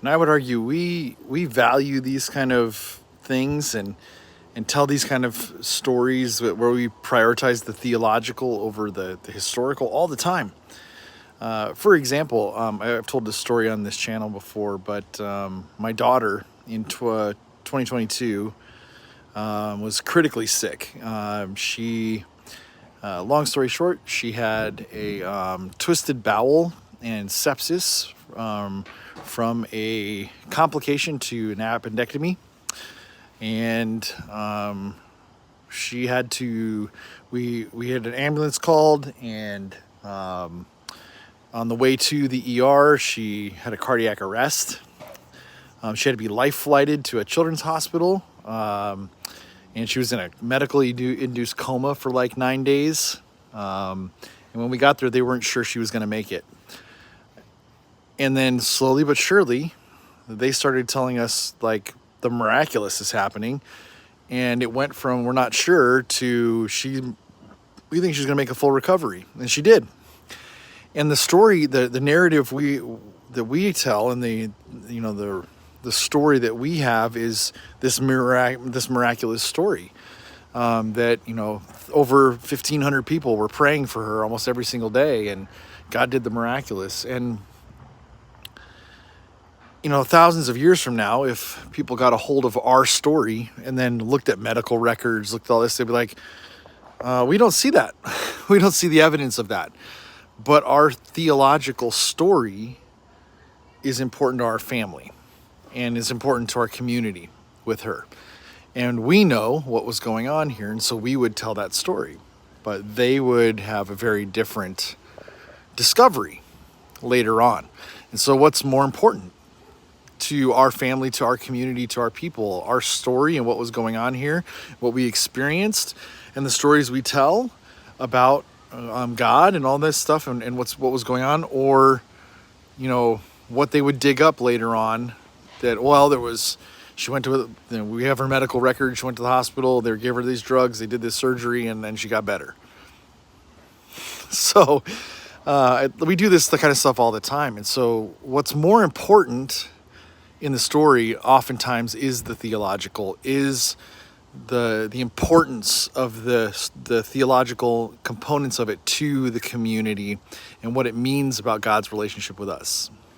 And I would argue we value these kind of things and tell these kind of stories where we prioritize the theological over the historical all the time. For example, I've told this story on this channel before, but my daughter in 2022 was critically sick. Long story short, she had a twisted bowel and sepsis from a complication to an appendectomy. And she had to, we had an ambulance called, and on the way to the ER, she had a cardiac arrest. She had to be life flighted to a children's hospital. And she was in a medically induced coma for like 9 days. And when we got there, they weren't sure she was going to make it. And then slowly but surely, they started telling us like the miraculous is happening. And it went from we're not sure to we think she's going to make a full recovery. And she did. And the story, the narrative that we tell, and the story that we have is this miraculous story that over 1,500 people were praying for her almost every single day, and God did the miraculous. And thousands of years from now, if people got a hold of our story and then looked at medical records, looked at all this, they'd be like, we don't see that. We don't see the evidence of that. But our theological story is important to our family and is important to our community with her. And we know what was going on here, and so we would tell that story. But they would have a very different discovery later on. And so what's more important to our family, to our community, to our people? Our story and what was going on here, what we experienced, and the stories we tell about God and all this stuff and what was going on, or what they would dig up later on, that she went to we have her medical record, she went to the hospital, they gave her these drugs, they did this surgery, and then she got better. So we do this kind of stuff all the time. And so what's more important in the story oftentimes is the theological, is the importance of the theological components of it to the community and what it means about God's relationship with us.